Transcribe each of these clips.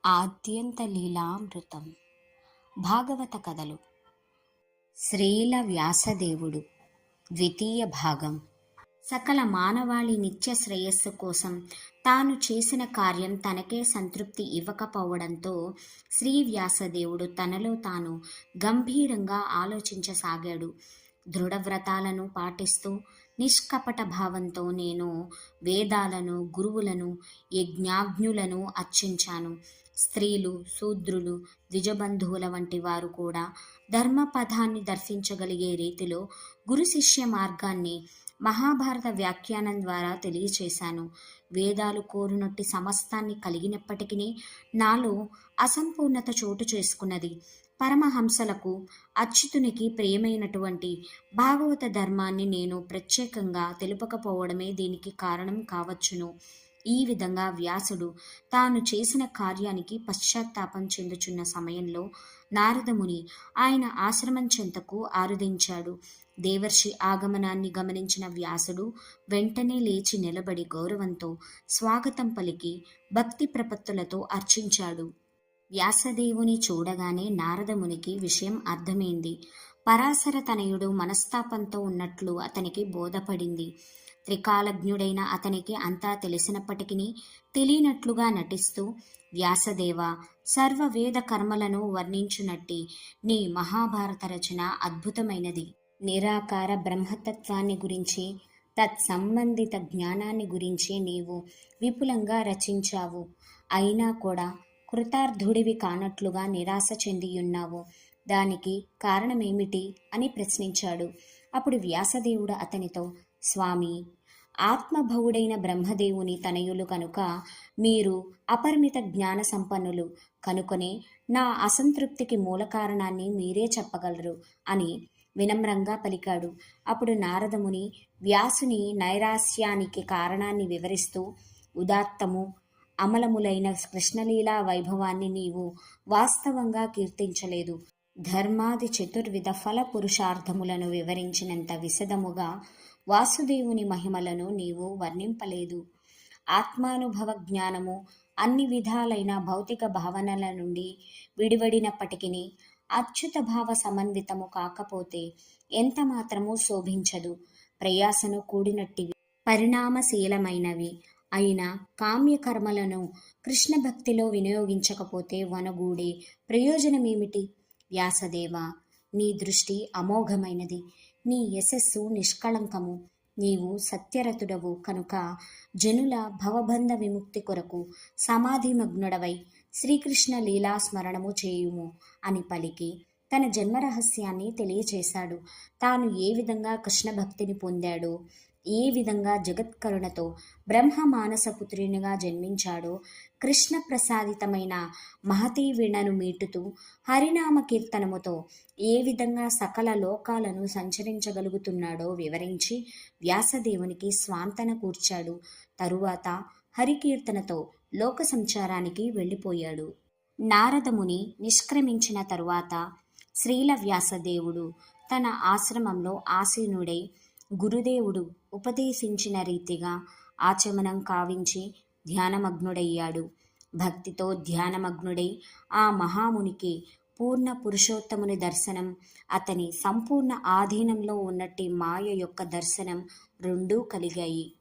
ఆద్యంత లీలామృతం. భాగవత కథలు. శ్రీల వ్యాసదేవుడు ద్వితీయ భాగం. సకల మానవాళి నిత్య శ్రేయస్సు కోసం తాను చేసిన కార్యం తనకే సంతృప్తి ఇవ్వకపోవడంతో శ్రీ వ్యాసదేవుడు తనలో తాను గంభీరంగా ఆలోచించసాగాడు. దృఢవ్రతాలను పాటిస్తూ నిష్కపట భావంతో నేను వేదాలను, గురువులను, యజ్ఞాజ్ఞులను అర్చించాను. స్త్రీలు, శూద్రులు, ద్విజబంధువుల వంటి వారు కూడా ధర్మపథాన్ని దర్శించగలిగే రీతిలో గురు శిష్య మార్గాన్ని మహాభారత వ్యాఖ్యానం ద్వారా తెలియచేశాను. వేదాలు కోరునట్టి సమస్తాన్ని కలిగినప్పటికీ నాలో అసంపూర్ణత చోటు చేసుకున్నది. పరమహంసలకు, అచ్యుతునికి ప్రియమైనటువంటి భాగవత ధర్మాన్ని నేను ప్రత్యేకంగా తెలుపకపోవడమే దీనికి కారణం కావచ్చును. ఈ విధంగా వ్యాసుడు తాను చేసిన కార్యానికి పశ్చాత్తాపం చెందుచున్న సమయంలో నారదముని ఆయన ఆశ్రమం చెంతకు ఆరుదించాడు. దేవర్షి ఆగమనాన్ని గమనించిన వ్యాసుడు వెంటనే లేచి నిలబడి గౌరవంతో స్వాగతం పలికి భక్తి ప్రపత్తులతో అర్చించాడు. వ్యాసదేవుని చూడగానే నారదమునికి విషయం అర్థమైంది. పరాశర తనయుడు మనస్తాపంతో ఉన్నట్లు అతనికి బోధపడింది. త్రికాలజ్ఞుడైన అతనికి అంతా తెలిసినప్పటికీ తెలియనట్లుగా నటిస్తూ, వ్యాసదేవ, సర్వవేద కర్మలను వర్ణించునట్టి నీ మహాభారత రచన అద్భుతమైనది. నిరాకార బ్రహ్మతత్వాన్ని గురించి, తత్సంబంధిత జ్ఞానాన్ని గురించి నీవు విపులంగా రచించావు. అయినా కూడా కృతార్థుడివి కానట్లుగా నిరాశ చెందియున్నావు. దానికి కారణమేమిటి అని ప్రశ్నించాడు. అప్పుడు వ్యాసదేవుడు అతనితో, స్వామి, ఆత్మభవుడైన బ్రహ్మదేవుని తనయులు కనుక మీరు అపరిమిత జ్ఞాన సంపన్నులు కనుకొనే నా అసంతృప్తికి మూల కారణాన్ని మీరే చెప్పగలరు అని వినమ్రంగా పలికాడు. అప్పుడు నారదముని వ్యాసుని నైరాస్యానికి కారణాన్ని వివరిస్తూ, ఉదాత్తము అమలములైన కృష్ణలీలా వైభవాన్ని నీవు వాస్తవంగా కీర్తించలేదు. ధర్మాది చతుర్విధ ఫల పురుషార్థములను వివరించినంత విశదముగా వాసుదేవుని మహిమలను నీవు వర్ణింపలేదు. ఆత్మానుభవ జ్ఞానము అన్ని విధాలైన భౌతిక భావనల నుండి విడివడినప్పటికీ అచ్యుత భావ సమన్వితము కాకపోతే ఎంత మాత్రమూ శోభించదు. ప్రయాసను కూడినట్టివి, పరిణామశీలమైనవి అయిన కామ్యకర్మలను కృష్ణ భక్తిలో వినియోగించకపోతే వనగూడే ప్రయోజనమేమిటి? వ్యాసదేవ, నీ దృష్టి అమోఘమైనది. నీ యశస్సు నిష్కళంకము. నీవు సత్యరతుడవు కనుక జనుల భవబంధ విముక్తి కొరకు సమాధిమగ్నుడవై శ్రీకృష్ణ లీలాస్మరణము చేయుము అని పలికి తన జన్మరహస్యాన్ని తెలియచేశాడు. తాను ఏ విధంగా కృష్ణ భక్తిని పొందాడో, ఏ విధంగా జగత్కరుణతో బ్రహ్మ మానసపుత్రునిగా జన్మించాడో, కృష్ణ ప్రసాదితమైన మహతీ వీణను మీటుతూ హరినామ కీర్తనముతో ఏ విధంగా సకల లోకాలను సంచరించగలుగుతున్నాడో వివరించి వ్యాసదేవునికి స్వాంతన కూర్చాడు. తరువాత హరికీర్తనతో లోక సంచారానికి వెళ్ళిపోయాడు. నారదముని నిష్క్రమించిన తరువాత శ్రీల వ్యాసదేవుడు తన ఆశ్రమంలో ఆసీనుడై గురుదేవుడు ఉపదేశించిన రీతిగా ఆచమనం కావించి ధ్యానమగ్నుడయ్యాడు. భక్తితో ధ్యానమగ్నుడై ఆ మహామునికి పూర్ణ పురుషోత్తముని దర్శనం, అతని సంపూర్ణ ఆధీనంలో ఉన్నట్టి మాయ యొక్క దర్శనం రెండూ కలిగాయి.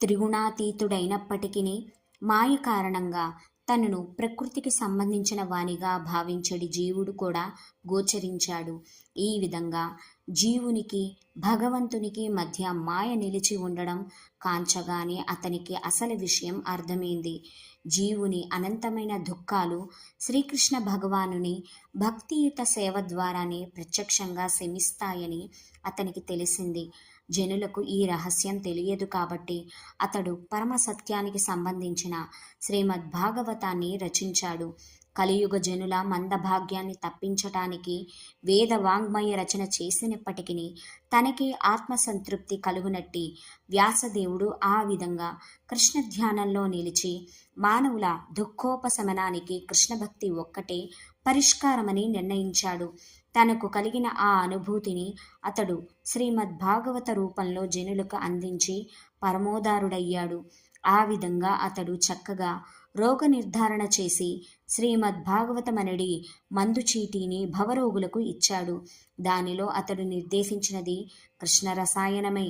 త్రిగుణాతీతుడైనప్పటికీ మాయ కారణంగా తనను ప్రకృతికి సంబంధించిన వానిగా భావించడి జీవుడు కూడా గోచరించాడు. ఈ విధంగా జీవునికి భగవంతునికి మధ్య మాయ నిలిచి ఉండడం కాంచగానే అతనికి అసలు విషయం అర్థమైంది. జీవుని అనంతమైన దుఃఖాలు శ్రీకృష్ణ భగవానుని భక్తియుత సేవ ద్వారానే ప్రత్యక్షంగా శమిస్తాయని అతనికి తెలిసింది. జనులకు ఈ రహస్యం తెలియదు కాబట్టి అతడు పరమ సత్యానికి సంబంధించిన శ్రీమద్భాగవతాన్ని రచించాడు. కలియుగ జనుల మందభాగ్యాన్ని తప్పించటానికి వేద వాంగ్మయ రచన చేసినప్పటికీ తనకి ఆత్మసంతృప్తి కలుగునట్టి వ్యాసదేవుడు ఆ విధంగా కృష్ణ ధ్యానంలో నిలిచి మానవుల దుఃఖోపశమనానికి కృష్ణభక్తి ఒక్కటే పరిష్కారమని నిర్ణయించాడు. తనకు కలిగిన ఆ అనుభూతిని అతడు శ్రీమద్భాగవత రూపంలో జనులకు అందించి పరమోదారుడయ్యాడు. ఆ విధంగా అతడు చక్కగా రోగ నిర్ధారణ చేసి శ్రీమద్భాగవతమనడి మందు చీటీని భవరోగులకు ఇచ్చాడు. దానిలో అతడు నిర్దేశించినది కృష్ణ రసాయనమై.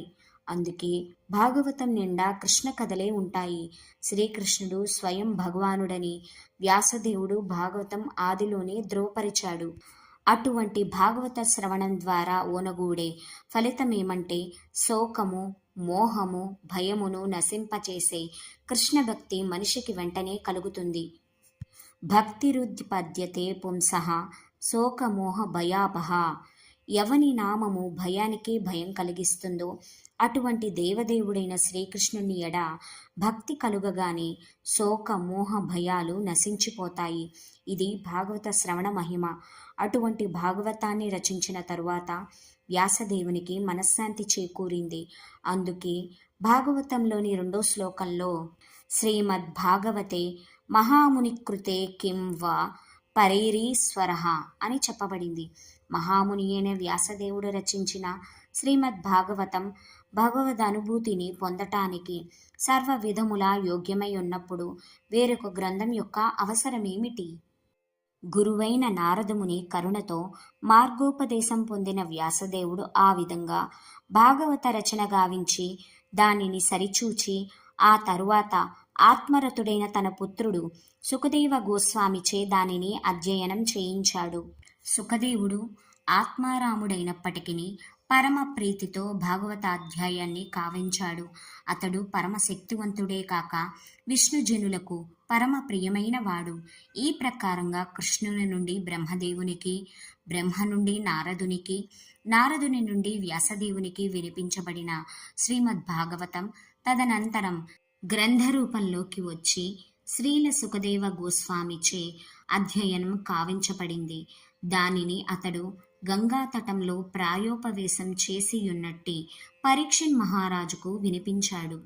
అందుకే భాగవతం నిండా కృష్ణ కథలే ఉంటాయి. శ్రీకృష్ణుడు స్వయం భగవానుడని వ్యాసదేవుడు భాగవతం ఆదిలోనే ధృవపరిచాడు. అటువంటి భాగవత శ్రవణం ద్వారా ఓనగూడే ఫలితమేమంటే శోకము, మోహము, భయమును నశింపచేసే కృష్ణ భక్తి మనిషికి వెంటనే కలుగుతుంది. భక్తిరుద్పద్యతే పుంసః శోకమోహ భయాపహ. ఎవని నామము భయానికి భయం కలిగిస్తుందో అటువంటి దేవదేవుడైన శ్రీకృష్ణుని ఎడ భక్తి కలుగగానే శోక మోహ భయాలు నశించిపోతాయి. ఇది భాగవత శ్రవణ మహిమ. అటువంటి భాగవతాన్ని రచించిన తరువాత వ్యాసదేవునికి మనశ్శాంతి చేకూరింది. అందుకే భాగవతంలోని 2వ శ్లోకంలో శ్రీమద్భాగవతే మహామునికృతే కిం వా పరైరీశ్వరః అని చెప్పబడింది. మహాముని అయిన వ్యాసదేవుడు రచించిన శ్రీమద్భాగవతం భగవదనుభూతిని పొందటానికి సర్వ విధములా యోగ్యమై ఉన్నప్పుడు వేరొక గ్రంథం యొక్క అవసరమేమిటి? గురువైన నారదముని కరుణతో మార్గోపదేశం పొందిన వ్యాసదేవుడు ఆ విధంగా భాగవత రచన గావించి దానిని సరిచూచి ఆ తరువాత ఆత్మరతుడైన తన పుత్రుడు సుఖదేవ గోస్వామిచే దానిని అధ్యయనం చేయించాడు. సుఖదేవుడు ఆత్మారాముడైనప్పటికీ పరమ ప్రీతితో భాగవతాధ్యాయాన్ని కావించాడు. అతడు పరమశక్తివంతుడే కాక విష్ణుజనులకు పరమ ప్రియమైన వాడు. ఈ ప్రకారంగా కృష్ణుని నుండి బ్రహ్మదేవునికి, బ్రహ్మ నుండి నారదునికి, నారదుని నుండి వ్యాసదేవునికి వినిపించబడిన శ్రీమద్భాగవతం తదనంతరం గ్రంథరూపంలోకి వచ్చి శ్రీల సుఖదేవ గోస్వామిచే అధ్యయనం కావించబడింది. దానిని అతడు గంగా తటంలో ప్రాయోపవేశం చేసియున్నట్టి పరీక్షిన్ మహారాజుకు వినిపించాడు.